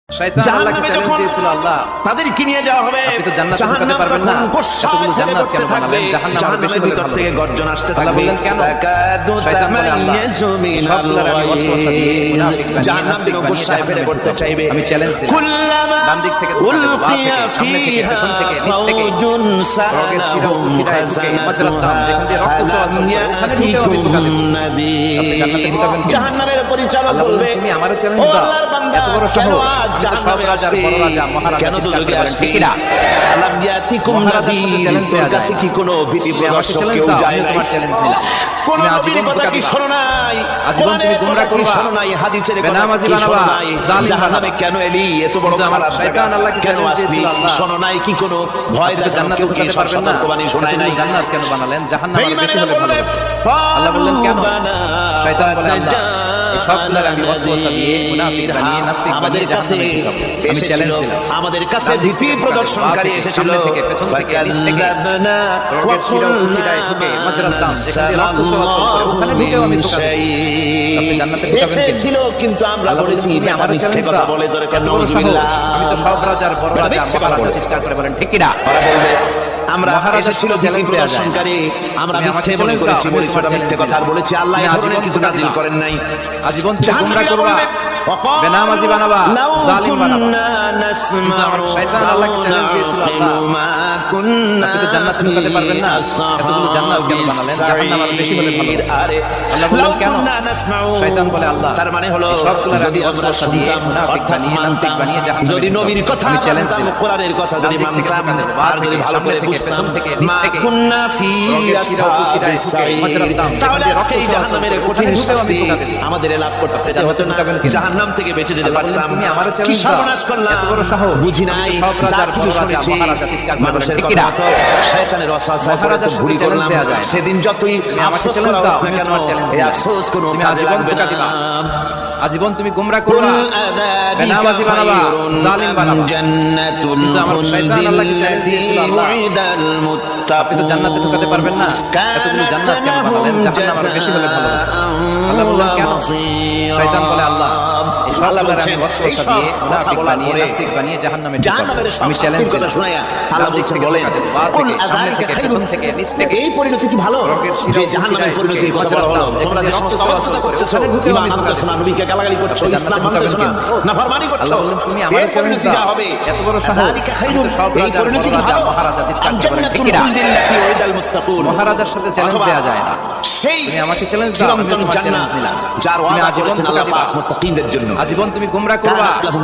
শয়তান আল্লাহকে চ্যালেঞ্জ দিয়েছিল, আল্লাহ তাদেরকে নিয়ে যাওয়া হবে আপনি তো জান্নাতে ঢোকাতে পারবেন না, এতগুলো জান্নাত কেন বানালেন? জাহান্নামের ভিতর থেকে গর্জন আসতে আল্লাহ থাকবে। বললেন কেন? শয়তান বলে, আল্লাহ সবগুলোর আমি ওয়াসওয়াসা দিয়ে মুনাফিক বানিয়ে নাস্তিক বানিয়ে জাহান্নামে করতে চাইবে। আমি চ্যালেঞ্জ দিলাম, ডান দিক থেকে ধোঁকা দেব, বাঁ থেকে, সামনে থেকে, পেছন থেকে, নিচ থেকে, রোগের শিরা উপশিরায় ঢুকে মাজরাতাম, যেখান দিয়ে রক্ত চলাচল করে ওখানে ঢুকেও আমি ধোঁকা দেব। আপনি জান্নাতে ঢুকাবেন কি? জাহান্নামের পরিচালক আল্লাহ বলবে, বললেন তুমি আমারও চ্যালেঞ্জ ও দাও, আল্লাহর বান্দা, এত বড় কেন সাহস, আজ আমি তো সব জাহান্নামে রাজার আসবে? বড় রাজা মহারাজা, কেন চিৎকার দুজকে করে বলেন, আসবে? ঠিক কিনা? আলাম ইয়াতিকুম মহারাজার সাথে নাযীর, চ্যালেঞ্জ তোর দেয়া কাছে যায়। কি কোনো ভীতি তুমি আমাকে প্রদর্শক চ্যালেঞ্জ কেউ দাও, যায় আমিও নাই? তোমার চ্যালেঞ্জ দিলাম। কোন তুমি নবীর আজীবন কথা ধোঁকা কি দিবা, শোনো নাই? আজীবন তুমি কোরআনের গুমরা কথা কি করবা, শোনো নাই? হাদিসের কথা বেনামাজি কি শোনো বানাবা, নাই? জালিম জাহান্নামে বানাবা। কেন এলি? এত বড় কিন্তু আমার খারাপ জায়গা শয়তান আল্লাহকে কেন চ্যালেঞ্জ আসলি? দিয়েছিল, আল্লাহ শোনো নাই কি কোনো ভয় আপনি তো দেখানো জান্নাতে কেউ কি ঢোকাতে পারবেন না, সতর্কবাণী শোনায় নাই? এতগুলো জান্নাত কেন বানালেন? জাহান্নাম আরো বেশি হলে ভালো বলবে, হতো। আল্লাহ বললেন কেন? শয়তান বলে, আল্লাহ এই সবগুলোর আমি ওয়াসওয়াসা দিয়ে মুনাফিক বানিয়ে নাস্তিক আমাদের বানিয়ে কাছে জাহান্নামে ঢুকাবো। আমি এসেছিল, চ্যালেঞ্জ দিলাম, আমাদের কাছে ডান দিক ভীতি থেকে প্রদর্শনকারী বাঁ থেকে, এসেছিল, সামনে থেকে, পেছন থেকে, নিচ থেকে, ফাকাযযাবনা রোগের শিরা উপশিরায় ঢুকে মাজরাতাম, যেখান দিয়ে রক্ত চলাচল করে ওখানে ঢুকেও আমি ধোঁকা দেব। আপনি জান্নাতে ঢুকাবেন কি? এসেছিল, কিন্তু আমরা আল্লাহ বললেন বলেছি তুমি আমারও মিথ্যে চ্যালেঞ্জ কথা দাও, বলে জোরে এত কেন? বড় সাহস, আমি তো সব রাজার বড় রাজা মিথ্যে কথা মহারাজা, বলে। চিৎকার করে বলেন, ঠিক কিনা? ওরা বলবে, আমরা মহারাজার এসেছিল সাথে ভীতি চ্যালেঞ্জ দেয়া যায় না। প্রদর্শনকারী, আমরা তুমি আমাকে মিথ্যে মনে চ্যালেঞ্জ করেছি, দাও, বলেছি আমি ওটা তোমার মিথ্যে চ্যালেঞ্জ কথা দিলাম। বলেছি। আল্লাহ এই তুমি ধরনের আজীবন কিছু ধোঁকা নাযিল দিবা, করেন নাই। আজীবন তুমি জাহান্নামীরা গুমরা করবা, বলবে, বেনামাজি বানাবা, লাউ জালিম বানাবা। কুন্না নাসমাউ শয়তান আল্লাহকে চ্যালেঞ্জ দিয়েছিল, আল্লাহ মা কুন্না আপনি তো জান্নাতে ঢুকাতে পারবেন না, এতগুলো জান্নাত কেন বানালেন? জাহান্নাম আরো বেশি হলে ভালো হতো। আরে আল্লাহ বললেন কেন? নাসমাউ, শয়তান বলে, আল্লাহ তার মানে হলো এই সবগুলোর যদি আমি আমরা ওয়াসওয়াসা দিয়ে শুনতাম, মুনাফিক অর্থাৎ বানিয়ে নাস্তিক মানতাম, বানিয়ে জাহান্নামে যদি ঢুকাবো। নবীর কথা আমি চ্যালেঞ্জ মানতাম, দিলাম, কোরআনের কথা ডান যদি দিক থেকে মানতাম, ধোঁকা দেব, বাঁ আর যদি থেকে, ভালো সামনে করে থেকে, বুঝতাম, পেছন থেকে, নিচ মা থেকে, কুন্না ফি রোগের শিরা উপশিরায় আসহাবিস ঢুকে সাইর, মাজরাতাম, তাহলে যেখান দিয়ে আজকে এই রক্ত জাহান্নামের চলাচল করে কঠিন ওখানে ঢুকেও আমি শাস্তি ধোঁকা দেব। আমাদের লাভ করতে হতো জান্নাতে না, ঢুকাবেন কিনা? জাহান্নাম থেকে বেঁচে যেতে আল্লাহ বললেন, পারতাম। তুমি আমারও কি চ্যালেঞ্জ দাও, সর্বনাশ করলাম, এত বড় সাহস, বুঝি আমি নাই, তো সব যা রাজার কিছু বড় রাজা শুনেছি মহারাজা, চিৎকার করে বলেন, মানুষের ঠিক কথা কিনা? মতো শয়তানের ওয়াসওয়াসায় পড়ে তো মহারাজার ভুলই সাথে চ্যালেঞ্জ করলাম। দেয়া যায় না। সেদিন যতই তুমি আমাকে আফসোস চ্যালেঞ্জ করা দাও, হোক না আমিও কেন, তোমার চ্যালেঞ্জ এই দিলাম। আফসোস কোনো তুমি কাজে আজীবন লাগবে ধোঁকা না। দিবা, আজীবন তুমি গুমরা করবা, বেনামাজি বানাবা, জালিম বানাবা। কিন্তু আমার শয়তান আল্লাহকে চ্যালেঞ্জ দিয়েছিল, আল্লাহ আপনি তো জান্নাতে ঢুকাতে পারবেন না, এতগুলো জান্নাত কেন বানালেন? জাহান্নাম আরো বেশি হলে ভালো হতো। আল্লাহ বললেন কেন? শয়তান বলে, আল্লাহ এই সবগুলোর আমি ওয়াসওয়াসা দিয়ে মুনাফিক বানিয়ে নাস্তিক বানিয়ে জাহান্নামে ঢুকাবো। আমি চ্যালেঞ্জ দিলাম, ডান দিক থেকে ধোঁকা দেব, বাঁ থেকে, সামনে থেকে, পেছন থেকে, নিচ থেকে, এই পরিণতি কি ভালো? রোগের শিরা যে উপশিরায় জাহান্নামের ঢুকে পরিণতি কত বড় হলো? মাজরাতাম, তোমরা যে যেখান দিয়ে সমস্ত রক্ত অবস্থা চলাচল করে করতেছো, ওখানে ঢুকেও ঈমান আমি ধোঁকা মানতেছো দেব। না, নবীকে গালাগালি করছো, আপনি ইসলাম জান্নাতে মানতেছো না, ঢুকাবেন কি? নাফরমানি করছো। আল্লাহ বললেন, তুমি আমারও এই চ্যালেঞ্জ পরিণতি যা দাও, হবে, এত বড় সাহস, যালিকা আমি খায়রুন, তো সব এই রাজার পরিণতি বড় কি রাজা ভালো? মহারাজা, চিৎকার করে বলেন, ঠিক জান্নাতুল কিনা? খুলদিন লাতি ওয়াইদাল মুত্তাকুন। মহারাজার সাথে চ্যালেঞ্জ অথবা দেয়া যায় না। সেই তুমি আমাকে চ্যালেঞ্জ দাও, আমিও চিরন্তন তোমার চ্যালেঞ্জ জান্নাত নিলাম। যার তুমি ওয়াদা আজীবন করেছেন ধোঁকা আল্লাহ দিবা, পাক মুত্তাকিনদের জন্য। আজীবন তুমি গুমরা করবা, কানাত লাহুম